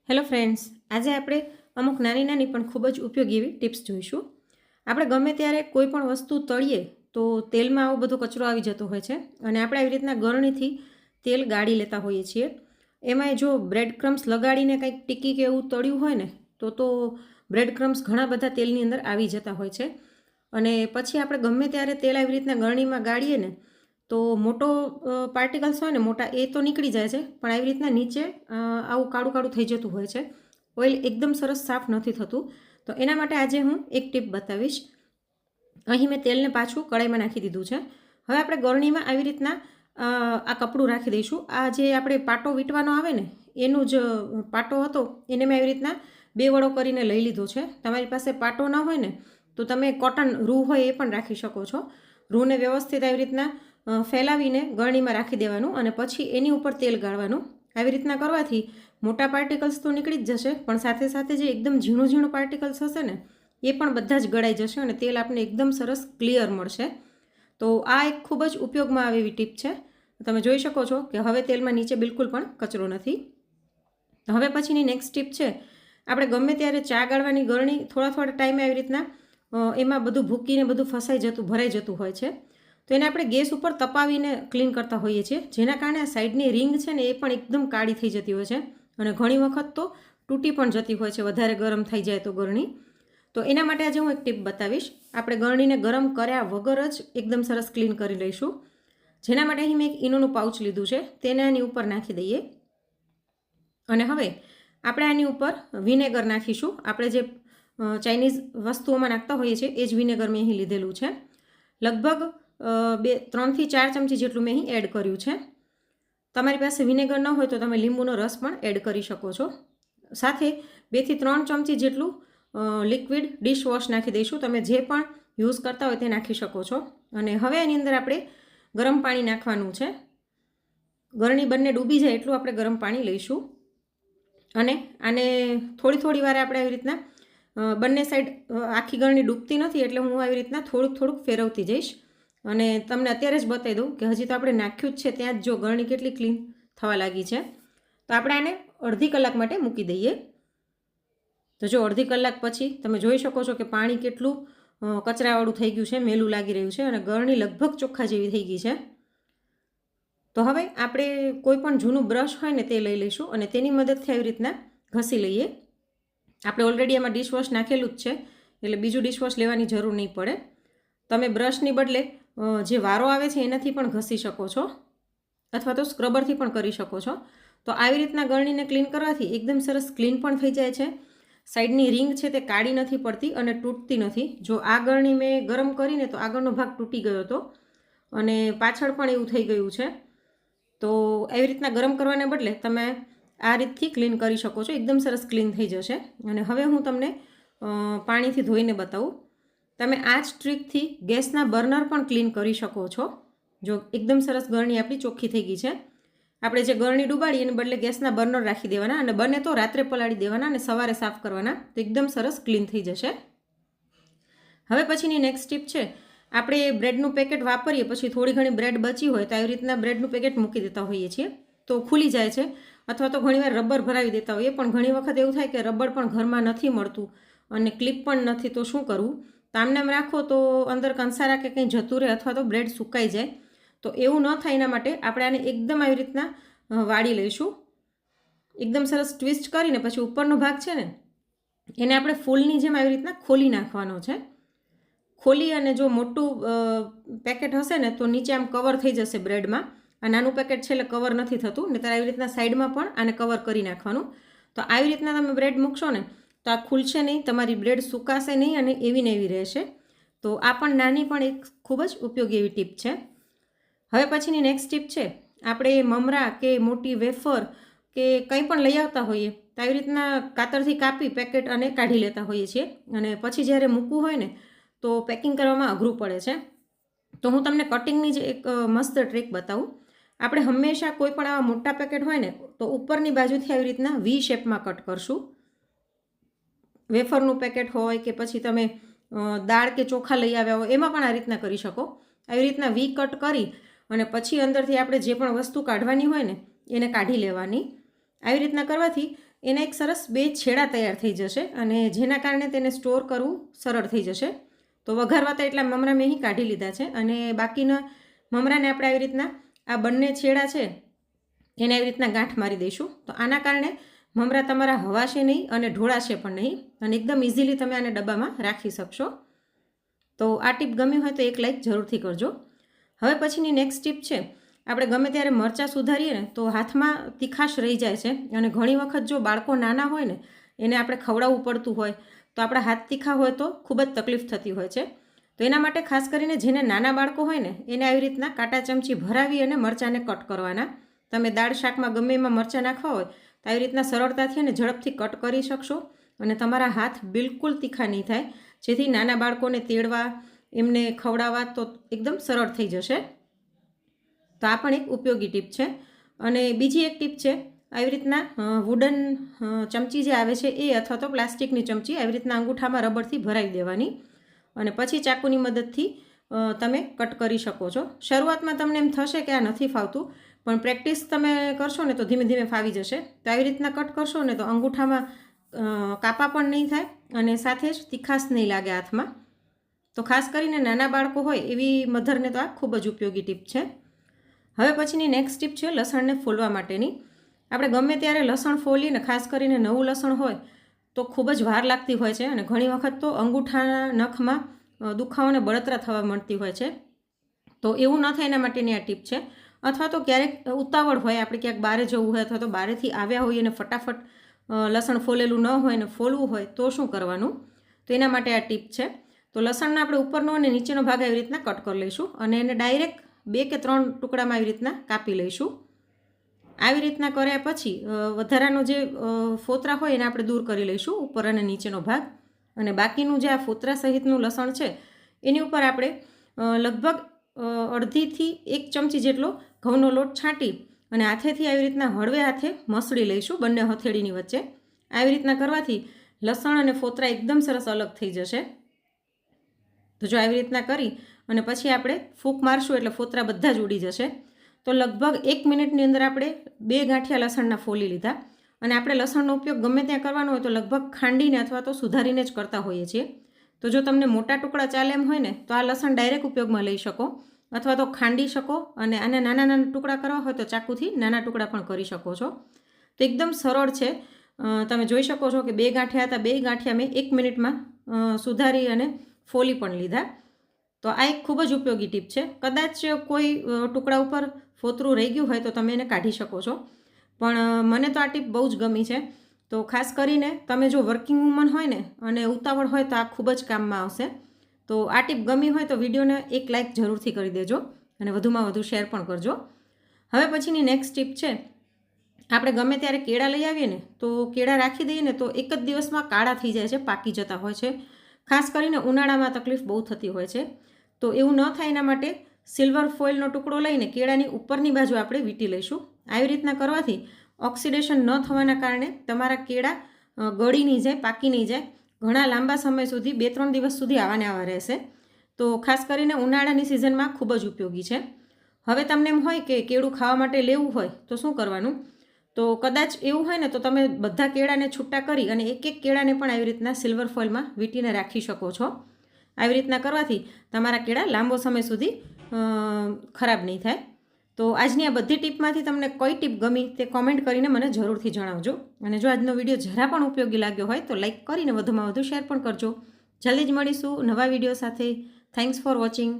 Hello friends, આજે આપણે અમુક નાની નાની પણ ખૂબ જ ઉપયોગી એવી ટિપ્સ જોઈશું. આપણે ગમે ત્યારે કોઈ પણ વસ્તુ તળીએ તો તેલમાં આવો બધો કચરો આવી જતો હોય છે અને આપણે આવી રીતના ગરણીથી તેલ ગાળી લેતા હોઈએ છીએ. એમાંય જો બ્રેડ ક્રમ્સ લગાડીને કંઈક ટીકી કે એવું તળ્યું હોય ને તો બ્રેડ ક્રમ્સ ઘણા બધા તેલની અંદર આવી જતા હોય છે અને પછી આપણે ગમે ત્યારે તેલ આવી રીતના ગરણીમાં ગાળીએ ને તો મોટો પાર્ટિકલ્સ હોય ને મોટા એ તો નીકળી જાય છે, પણ આવી રીતના નીચે આવું કાળું કાળું થઈ જતું હોય છે. ઓઇલ એકદમ સરસ સાફ નથી થતું. તો એના માટે આજે હું એક ટીપ બતાવીશ. અહીં મેં તેલને પાછું કડાઈમાં નાખી દીધું છે. હવે આપણે ગરણીમાં આવી રીતના આ કપડું રાખી દઈશું. આ જે આપણે પાટો વીંટવાનો આવે ને એનું જ પાટો હતો એને મેં આવી રીતના બે વડો કરીને લઈ લીધો છે. તમારી પાસે પાટો ન હોય ને તો તમે કોટન રૂ હોય એ પણ રાખી શકો છો. રૂને વ્યવસ્થિત આવી રીતના ફેલાવીને ગરણીમાં રાખી દેવાનું અને પછી એની ઉપર તેલ ગાળવાનું. આવી રીતના કરવાથી મોટા પાર્ટિકલ્સ તો નીકળી જ જશે, પણ સાથે સાથે જે એકદમ ઝીણું ઝીણું પાર્ટિકલ્સ હશે ને એ પણ બધા જ ગળાઈ જશે અને તેલ આપણને એકદમ સરસ ક્લિયર મળશે. તો આ એક ખૂબ જ ઉપયોગમાં આવે એવી ટીપ છે. તમે જોઈ શકો છો કે હવે તેલમાં નીચે બિલકુલ પણ કચરો નથી. હવે પછીની નેક્સ્ટ ટીપ છે, આપણે ગમે ત્યારે ચા ગાળવાની ગરણી થોડા ટાઈમે આવી રીતના એમાં બધું ભૂકીને બધું ફસાઈ જતું ભરાઈ જતું હોય છે. તો એને આપણે ગેસ ઉપર તપાવીને ક્લીન કરતા હોઈએ છીએ, જેના કારણે આ સાઈડની રિંગ છે ને એ પણ એકદમ કાળી થઈ જતી હોય છે અને ઘણી વખત તો તૂટી પણ જતી હોય છે વધારે ગરમ થઈ જાય તો ગરણી. તો એના માટે આજે હું એક ટીપ બતાવીશ. આપણે ગરણીને ગરમ કર્યા વગર જ એકદમ સરસ ક્લીન કરી લઈશું. જેના માટે અહીં મેં એક ઈનોનું પાઉચ લીધું છે, તેને આની ઉપર નાખી દઈએ અને હવે આપણે આની ઉપર વિનેગર નાખીશું. આપણે જે ચાઇનીઝ વસ્તુઓમાં નાખતા હોઈએ છીએ એ જ વિનેગર મેં અહીં લીધેલું છે. લગભગ 3 થી 4 ચમચી જેટલું મેં અહીં એડ કર્યું છે. તમારી પાસે વિનેગર ન હોય તો તમે લીંબુનો રસ પણ એડ કરી શકો છો. સાથે 2 થી 3 ચમચી જેટલું લિક્વિડ ડિશવોશ નાખી દઈશું. તમે જે પણ યુઝ કરતા હોય તે નાખી શકો છો. અને હવે એની અંદર આપણે ગરમ પાણી નાખવાનું છે. ગરણી બંને ડૂબી જાય એટલું આપણે ગરમ પાણી લઈશું અને આને થોડી વાર આપણે આવી રીતના બંને સાઈડ આખી ગરણી ડૂબતી નથી એટલે હું આવી રીતના થોડુંક ફેરવતી જઈશ અને તમને અત્યારે જ બતાવી દઉં કે હજી તો આપણે નાખ્યું જ છે ત્યાં જ જો ગરણી કેટલી ક્લીન થવા લાગી છે. તો આપણે આને અડધી કલાક માટે મૂકી દઈએ. તો જો અડધી કલાક પછી તમે જોઈ શકો છો કે પાણી કેટલું કચરાવાળું થઈ ગયું છે, મેલું લાગી રહ્યું છે અને ગરણી લગભગ ચોખ્ખા જેવી થઈ ગઈ છે. તો હવે આપણે કોઈ પણ જૂનું બ્રશ હોય ને તે લઈ લઈશું અને તેની મદદથી આવી રીતના ઘસી લઈએ. આપણે ઓલરેડી એમાં ડિશવોશ નાખેલું જ છે એટલે બીજું ડિશવોશ લેવાની જરૂર નહીં પડે. તમે બ્રશની બદલે જે વારો આવે છે એનાથી પણ ઘસી શકો છો અથવા તો સ્ક્રબરથી પણ કરી શકો છો. તો આવી રીતના ગરણીને ક્લીન કરવાથી એકદમ સરસ ક્લીન પણ થઈ જાય છે. સાઈડની રિંગ છે તે કાળી નથી પડતી અને તૂટતી નથી. જો આ ગરણી મેં ગરમ કરીને તો આગળનો ભાગ તૂટી ગયો હતો અને પાછળ પણ એવું થઈ ગયું છે. તો એવી રીતના ગરમ કરવાને બદલે તમે આ રીતથી ક્લીન કરી શકો છો. એકદમ સરસ ક્લીન થઈ જશે. અને હવે હું તમને પાણીથી ધોઈને બતાવું. તમે આ જ ટ્રીકથી ગેસના બર્નર પણ ક્લીન કરી શકો છો. જો એકદમ સરસ ગરણી આપણી ચોખ્ખી થઈ ગઈ છે. આપણે જે ગરણી ડૂબાડી એને બદલે ગેસના બર્નર રાખી દેવાના અને બને તો રાત્રે પલાળી દેવાના અને સવારે સાફ કરવાના, તો એકદમ સરસ ક્લીન થઈ જશે. હવે પછીની નેક્સ્ટ ટીપ છે, આપણે બ્રેડનું પેકેટ વાપરીએ પછી થોડી ઘણી બ્રેડ બચી હોય તો આવી રીતના બ્રેડનું પેકેટ મૂકી દેતા હોઈએ છીએ તો ખુલી જાય છે. અથવા તો ઘણીવાર રબર ભરાવી દેતા હોઈએ, પણ ઘણી વખત એવું થાય કે રબર પણ ઘરમાં નથી મળતું અને ક્લિપ પણ નથી, તો શું કરવું? તો આમને આમ રાખો તો અંદર કંસારા કે કંઈ જતું રહે અથવા તો બ્રેડ સુકાઈ જાય. તો એવું ન થાય એના માટે આપણે આને એકદમ આવી રીતના વાળી લઈશું. એકદમ સરસ ટ્વિસ્ટ કરીને પછી ઉપરનો ભાગ છે ને એને આપણે ફૂલની જેમ આવી રીતના ખોલી નાખવાનો છે. ખોલી અને જો મોટું પેકેટ હશે ને તો નીચે આમ કવર થઈ જશે બ્રેડમાં. આ નાનું પેકેટ છે એટલે કવર નથી થતું, ને ત્યારે આવી રીતના સાઈડમાં પણ આને કવર કરી નાખવાનું. તો આવી રીતના તમે બ્રેડ મૂકશો ને તો આ ખુલશે નહીં, તમારી બ્રેડ સુકાશે નહીં અને એવી ને એવી રહેશે. તો આ પણ નાની પણ એક ખૂબ જ ઉપયોગી એવી ટીપ છે. હવે પછીની નેક્સ્ટ ટીપ છે, આપણે મમરા કે મોટી વેફર કે કંઈ પણ લઈ આવતા હોઈએ તો આવી રીતના કાતરથી કાપી પેકેટ અને કાઢી લેતા હોઈએ છીએ અને પછી જ્યારે મૂકવું હોય ને તો પેકિંગ કરવામાં અઘરું પડે છે. તો હું તમને કટિંગની જ એક મસ્ત ટ્રીક બતાવું. આપણે હંમેશા કોઈ પણ આવા મોટા પેકેટ હોય ને તો ઉપરની બાજુથી આવી રીતના વી શેપમાં કટ કરશું. વેફરનું પેકેટ હોય કે પછી તમે દાળ કે ચોખા લઈ આવ્યા હોય એમાં પણ આ રીતના કરી શકો. આવી રીતના વી કટ કરી અને પછી અંદરથી આપણે જે પણ વસ્તુ કાઢવાની હોય ને એને કાઢી લેવાની. આવી રીતના કરવાથી એના એક સરસ 2 છેડા તૈયાર થઈ જશે અને જેના કારણે તેને સ્ટોર કરવું સરળ થઈ જશે. તો વઘારવા તો એટલા મમરા મેં અહીં કાઢી લીધા છે અને બાકીના મમરાને આપણે આવી રીતના આ બંને છેડા છે એને આવી રીતના ગાંઠ મારી દઈશું. તો આના કારણે મમરા તમારા હવાશે નહીં અને ઢોળાશે પણ નહીં અને એકદમ ઇઝીલી તમે આને ડબ્બામાં રાખી શકશો. તો આ ટીપ ગમી હોય તો એક લાઈક જરૂરથી કરજો. હવે પછીની નેક્સ્ટ ટીપ છે, આપણે ગમે ત્યારે મરચાં સુધારીએ ને તો હાથમાં તીખાશ રહી જાય છે અને ઘણી વખત જો બાળકો નાના હોય ને એને આપણે ખવડાવવું પડતું હોય તો આપણા હાથ તીખા હોય તો ખૂબ જ તકલીફ થતી હોય છે. તો એના માટે ખાસ કરીને જેને નાના બાળકો હોય ને એને આવી રીતના કાંટા ચમચી ભરાવી અને મરચાંને કટ કરવાના. તમે દાળ શાકમાં ગમે એમાં મરચાં નાખવા હોય તો આવી રીતના સરળતાથી અને ઝડપથી કટ કરી શકશો અને તમારા હાથ બિલકુલ તીખા નહીં થાય, જેથી નાના બાળકોને તેડવા એમને ખવડાવવા તો એકદમ સરળ થઈ જશે. તો આ પણ એક ઉપયોગી ટીપ છે. અને બીજી એક ટીપ છે, આવી રીતના વુડન ચમચી જે આવે છે એ અથવા તો પ્લાસ્ટિકની ચમચી આવી રીતના અંગૂઠામાં રબરથી ભરાવી દેવાની અને પછી ચાકુની મદદથી તમે કટ કરી શકો છો. શરૂઆતમાં તમને એમ થશે કે આ નથી ફાવતું, પણ પ્રેક્ટિસ તમે કરશો ને તો ધીમે ધીમે ફાવી જશે. તો આવી રીતના કટ કરશો ને તો અંગૂઠામાં કાપા પણ નહીં થાય અને સાથે જ તીખાશ નહીં લાગે હાથમાં. તો ખાસ કરીને નાના બાળકો હોય એવી મધરને તો આ ખૂબ જ ઉપયોગી ટીપ છે. હવે પછીની નેક્સ્ટ ટીપ છે લસણને ફોલવા માટેની. આપણે ગમે ત્યારે લસણ ફોલીને ખાસ કરીને નવું લસણ હોય તો ખૂબ જ વાર લાગતી હોય છે અને ઘણી વખત તો અંગૂઠાના નખમાં દુખાવાને બળતરા થવા મળતી હોય છે. તો એવું ન થાય એના માટેની આ ટીપ છે. અથવા તો ક્યારેક ઉતાવળ હોય, આપણે ક્યાંક બહાર જવું હોય અથવા તો બહારેથી આવ્યા હોઈએ અને ફટાફટ લસણ ફોલેલું ન હોય ને ફોલવું હોય તો શું કરવાનું? તો એના માટે આ ટીપ છે. તો લસણના આપણે ઉપરનો અને નીચેનો ભાગ આવી રીતના કટ કરી લઈશું અને એને ડાયરેક્ટ 2 કે 3 ટુકડામાં આવી રીતના કાપી લઈશું. આવી રીતના કર્યા પછી વધારાનો જે ફોતરા હોય એને આપણે દૂર કરી લઈશું, ઉપર અને નીચેનો ભાગ. અને બાકીનું જે આ ફોતરા સહિતનું લસણ છે એની ઉપર આપણે લગભગ 1/2 થી 1 ચમચી જેટલો ઘઉંનો લોટ છાંટી અને હાથેથી આવી રીતના હળવે હાથે મસળી લઈશું બંને હથેળીની વચ્ચે. આવી રીતના કરવાથી લસણ અને ફોતરા એકદમ સરસ અલગ થઈ જશે. તો જો આવી રીતના કરી અને પછી આપણે ફૂંક મારશું એટલે ફોતરા બધા જ ઉડી જશે. તો લગભગ 1 મિનિટની અંદર આપણે 2 ગાંઠિયા લસણના ફોલી લીધા. અને આપણે લસણનો ઉપયોગ ગમે ત્યાં કરવાનો હોય તો લગભગ ખાંડીને અથવા તો સુધારીને જ કરતા હોઈએ છીએ. તો જો તમને મોટા ટુકડા ચાલે એમ હોય ને તો આ લસણ ડાયરેક્ટ ઉપયોગમાં લઈ શકો અથવા તો ખાંડી શકો અને આને નાના નાના ટુકડા કરવા હોય તો ચાકુથી નાના ટુકડા પણ કરી શકો છો. તો એકદમ સરળ છે. તમે જોઈ શકો છો કે 2 ગાંઠિયા હતા, 2 ગાંઠિયા મેં 1 મિનિટમાં સુધારી અને ફોલી પણ લીધા. તો આ એક ખૂબ જ ઉપયોગી ટીપ છે. કદાચ કોઈ ટુકડા ઉપર ફોતરું રહી ગયું હોય તો તમે એને કાઢી શકો છો, પણ મને તો આ ટીપ બહુ જ ગમી છે. તો ખાસ કરીને તમે જો વર્કિંગ વુમન હોય ને અને ઉતાવળ હોય તો આ ખૂબ જ કામમાં આવશે. તો આ ટીપ ગમી હોય તો વિડીયોને એક લાઈક જરૂરથી કરી દેજો અને વધુમાં વધુ શેર પણ કરજો. હવે પછીની નેક્સ્ટ ટીપ છે, આપણે ગમે ત્યારે કેળા લઈ આવીએ ને તો કેળા રાખી દઈએ ને તો એક જ દિવસમાં કાળા થઈ જાય છે, પાકી જતા હોય છે. ખાસ કરીને ઉનાળામાં તકલીફ બહુ થતી હોય છે. તો એવું ન થાય એના માટે સિલ્વર ફોઇલનો ટુકડો લઈને કેળાની ઉપરની બાજુ આપણે વીંટી લઈશું. આવી રીતના કરવાથી ઓક્સિડેશન ન થવાના કારણે તમારા કેળા ગળી નહીં જાય, પાકી નહીં જાય. ઘણા લાંબા સમય સુધી 2-3 દિવસ સુધી આવાને આવા રહેશે. તો ખાસ કરીને ઉનાળાની સિઝનમાં ખૂબ જ ઉપયોગી છે. હવે તમને એમ હોય કે કેળું ખાવા માટે લેવું હોય તો શું કરવાનું? તો કદાચ એવું હોય ને તો તમે બધા કેળાને છૂટા કરી અને એક કેળાને પણ આવી રીતના સિલ્વર ફોઇલમાં વીંટીને રાખી શકો છો. આવી રીતના કરવાથી તમારા કેળા લાંબો સમય સુધી ખરાબ નહીં થાય. તો આજની આ બધી ટીપમાંથી તમને કઈ ટીપ ગમી તે કોમેન્ટ કરીને મને જરૂરથી જણાવજો. અને જો આજનો વિડીયો જરા પણ ઉપયોગી લાગ્યો હોય તો લાઈક કરીને વધુમાં વધુ શેર પણ કરજો. જલ્દી જ મળીશું નવા વિડીયો સાથે. Thanks for watching.